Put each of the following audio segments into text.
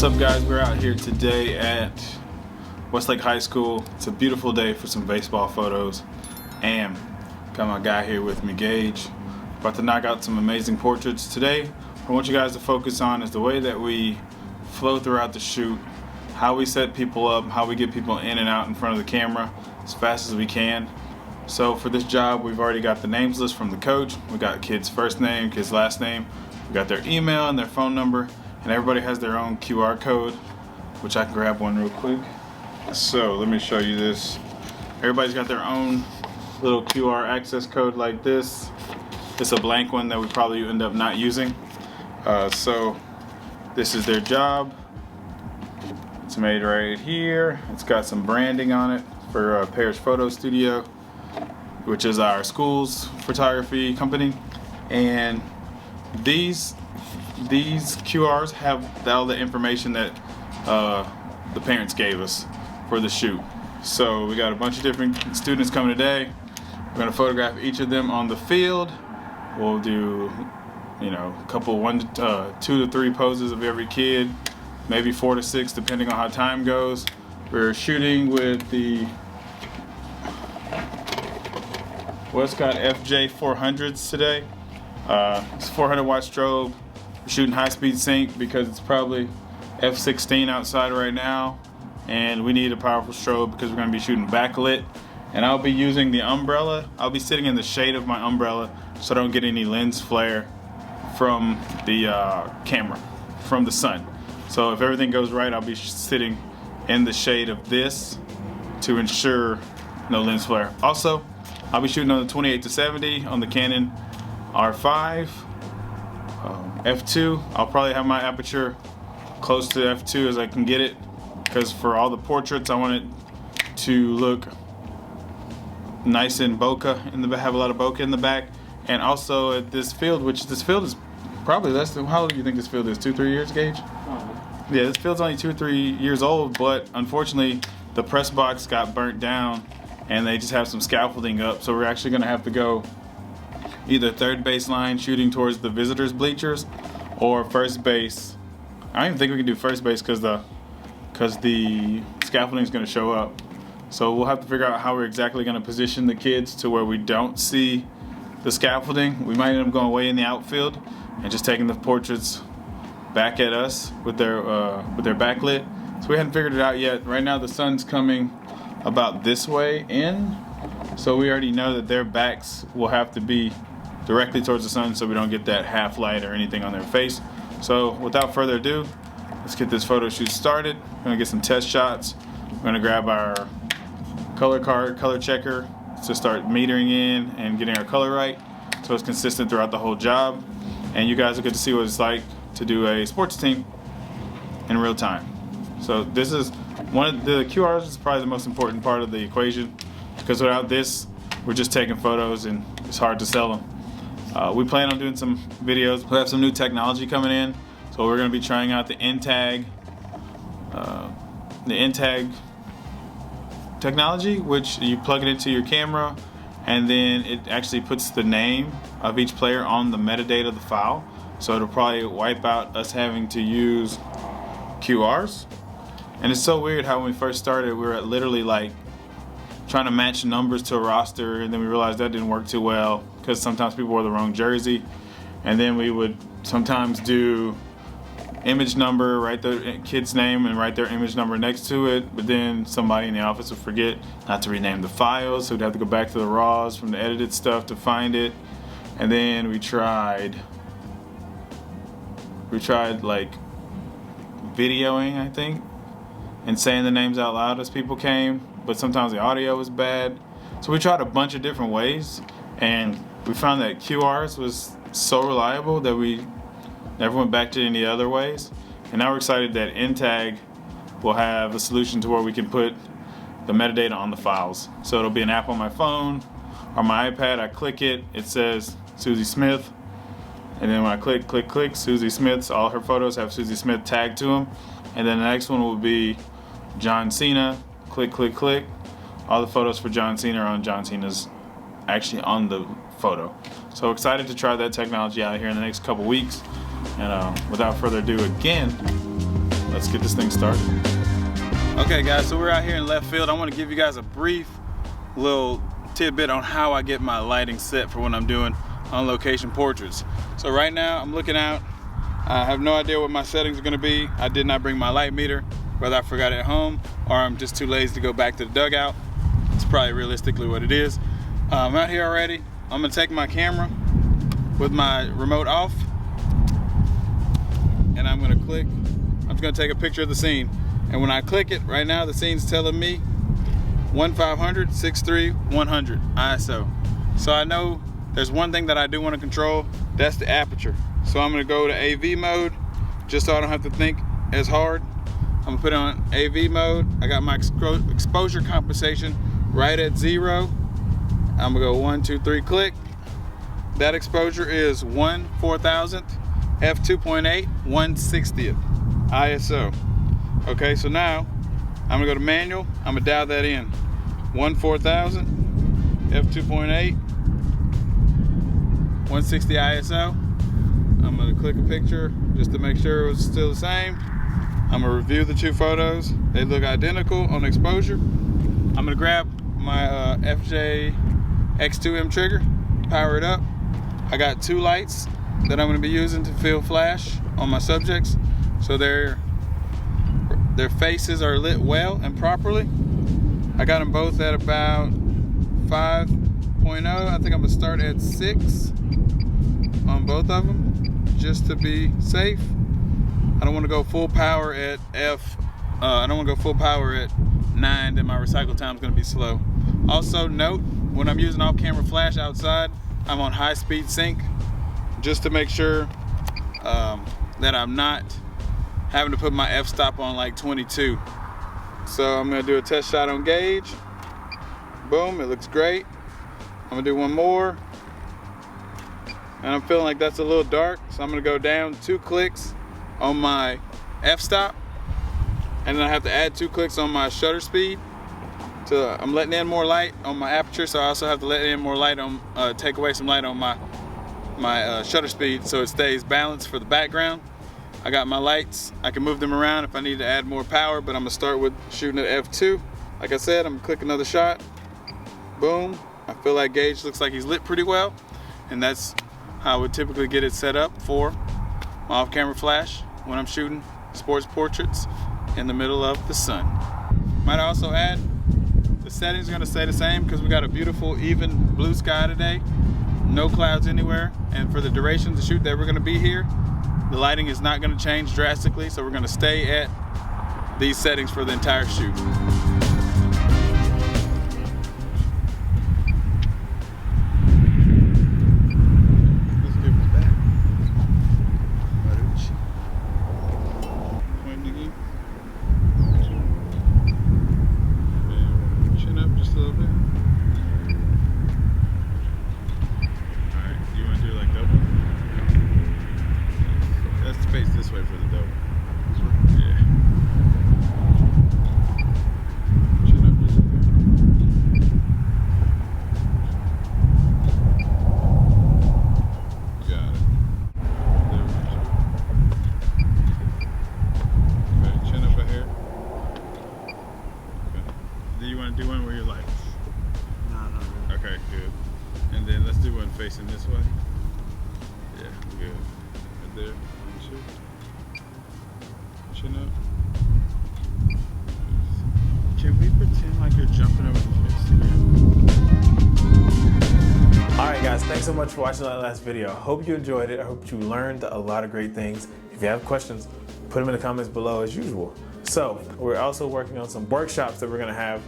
What's up, guys? We're out here today at Westlake High School. It's a beautiful day for some baseball photos, and got my guy here with me, Gage. About to knock out some amazing portraits today. What I want you guys to focus on is the way that we flow throughout the shoot, how we set people up, how we get people in and out in front of the camera as fast as we can. So for this job, we've already got the names list from the coach. We got kids' first name, kids' last name. We got their email and their phone number, and everybody has their own QR code, which I can grab one real quick. So let me show you this. Everybody's got their own little QR access code like this. It's a blank one that we probably end up not using. So this is their job. It's made right here. It's got some branding on it for Parish Photo Studio, which is our school's photography company. And these QRs have all the information that the parents gave us for the shoot. So we got a bunch of different students coming today. We're going to photograph each of them on the field. We'll do, a couple, 2 to 3 poses of every kid, maybe 4 to 6 depending on how time goes. We're shooting with the Westcott FJ 400s today. It's 400 watt strobe. We're shooting high speed sync because it's probably F16 outside right now, and we need a powerful strobe because we're going to be shooting backlit. And I'll be using the umbrella. I'll be sitting in the shade of my umbrella so I don't get any lens flare from the camera, from the sun. So if everything goes right, I'll be sitting in the shade of this to ensure no lens flare. Also, I'll be shooting on the 28-70 on the Canon R5, f2. I'll probably have my aperture close to f2 as I can get it, because for all the portraits I want it to look nice and bokeh have a lot of bokeh in the back. And also at this field, which this field is probably less than, how old do you think this field is? 2-3 years, Gage? Yeah, this field's only 2 or 3 years old, but unfortunately the press box got burnt down and they just have some scaffolding up, so we're actually going to have to go either third base line shooting towards the visitors bleachers, or first base. I don't even think we can do first base because the scaffolding is going to show up. So we'll have to figure out how we're exactly going to position the kids to where we don't see the scaffolding. We might end up going way in the outfield and just taking the portraits back at us with their backlit. So we haven't figured it out yet. Right now the sun's coming about this way in, so we already know that their backs will have to be directly towards the sun so we don't get that half light or anything on their face. So without further ado, let's get this photo shoot started. We're gonna get some test shots. We're gonna grab our color checker to start metering in and getting our color right so it's consistent throughout the whole job. And you guys will get to see what it's like to do a sports team in real time. So this is one of the QRs is probably the most important part of the equation, because without this we're just taking photos and it's hard to sell them. We plan on doing some videos. We have some new technology coming in, so we're going to be trying out the N-Tag technology, which you plug it into your camera and then it actually puts the name of each player on the metadata of the file. So it'll probably wipe out us having to use QRs. And it's so weird how when we first started, we were literally like trying to match numbers to a roster, and then we realized that didn't work too well because sometimes people wore the wrong jersey. And then we would sometimes do image number, write the kid's name and write their image number next to it, but then somebody in the office would forget not to rename the files, so we'd have to go back to the raws from the edited stuff to find it. And then we tried like videoing, I think, and saying the names out loud as people came, but sometimes the audio was bad. So we tried a bunch of different ways, and we found that QRs was so reliable that we never went back to any other ways. And now we're excited that N-Tag will have a solution to where we can put the metadata on the files. So it'll be an app on my phone or my iPad. I click it, it says Susie Smith, and then when I click Susie Smith's, all her photos have Susie Smith tagged to them. And then the next one will be John Cena. Click. All the photos for John Cena are on John Cena's, actually on the photo. So excited to try that technology out here in the next couple weeks. And without further ado, again, let's get this thing started. Okay guys, so we're out here in left field. I want to give you guys a brief little tidbit on how I get my lighting set for when I'm doing on location portraits. So right now I'm looking out. I have no idea what my settings are going to be. I did not bring my light meter, whether I forgot it at home or I'm just too lazy to go back to the dugout. It's probably realistically what it is. I'm out here already. I'm going to take my camera with my remote off and I'm going to click. I'm just going to take a picture of the scene. And when I click it, right now the scene's telling me 1/500, 6:3, 100 ISO. So I know there's one thing that I do want to control, that's the aperture. So I'm gonna go to AV mode, just so I don't have to think as hard. I'm gonna put it on AV mode. I got my exposure compensation right at 0. I'm gonna go 1, 2, 3, click. That exposure is 1/4000, f2.8, 1/60th ISO. Okay, so now I'm gonna go to manual. I'm gonna dial that in. 1/4000, f2.8, 160 ISO. I'm gonna click a picture just to make sure it's still the same. I'm gonna review the two photos. They look identical on exposure. I'm gonna grab my FJ X2M trigger, power it up. I got 2 lights that I'm gonna be using to fill flash on my subjects, so their faces are lit well and properly. I got them both at about 5.0. I think I'm gonna start at 6 on both of them just to be safe. I don't want to go full power at I don't want to go full power at 9, then my recycle time is going to be slow. Also note, when I'm using off-camera flash outside, I'm on high-speed sync just to make sure that I'm not having to put my f-stop on like 22. So I'm going to do a test shot on gauge. Boom, it looks great. I'm going to do one more. And I'm feeling like that's a little dark, so I'm gonna go down 2 clicks on my f-stop, and then I have to add 2 clicks on my shutter speed. So I'm letting in more light on my aperture, so I also have to let in more light on, take away some light on my shutter speed so it stays balanced for the background. I got my lights, I can move them around if I need to add more power, but I'm gonna start with shooting at f2. Like I said, I'm gonna click another shot. Boom, I feel like gauge looks like he's lit pretty well, and that's how I would typically get it set up for my off-camera flash when I'm shooting sports portraits in the middle of the sun. Might also add, the settings are going to stay the same because we got a beautiful even blue sky today, no clouds anywhere, and for the duration of the shoot that we're going to be here, the lighting is not going to change drastically, so we're going to stay at these settings for the entire shoot. Do one where your lights. No. Okay, good. And then let's do one facing this way. Yeah, good. Right there. Chin up. Can we pretend like you're jumping over the fence again? Alright guys, thanks so much for watching that last video. I hope you enjoyed it. I hope you learned a lot of great things. If you have questions, put them in the comments below as usual. So, we're also working on some workshops that we're going to have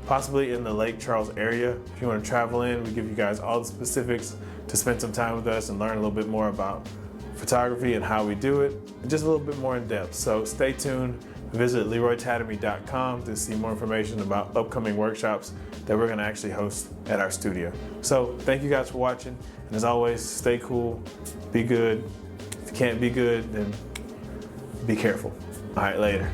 possibly in the Lake Charles area. If you want to travel in, we give you guys all the specifics to spend some time with us and learn a little bit more about photography and how we do it, just a little bit more in depth. So stay tuned. Visit LeroyTatamy.com to see more information about upcoming workshops that we're going to actually host at our studio. So thank you guys for watching, and as always, stay cool, be good. If you can't be good, then be careful. All right, later.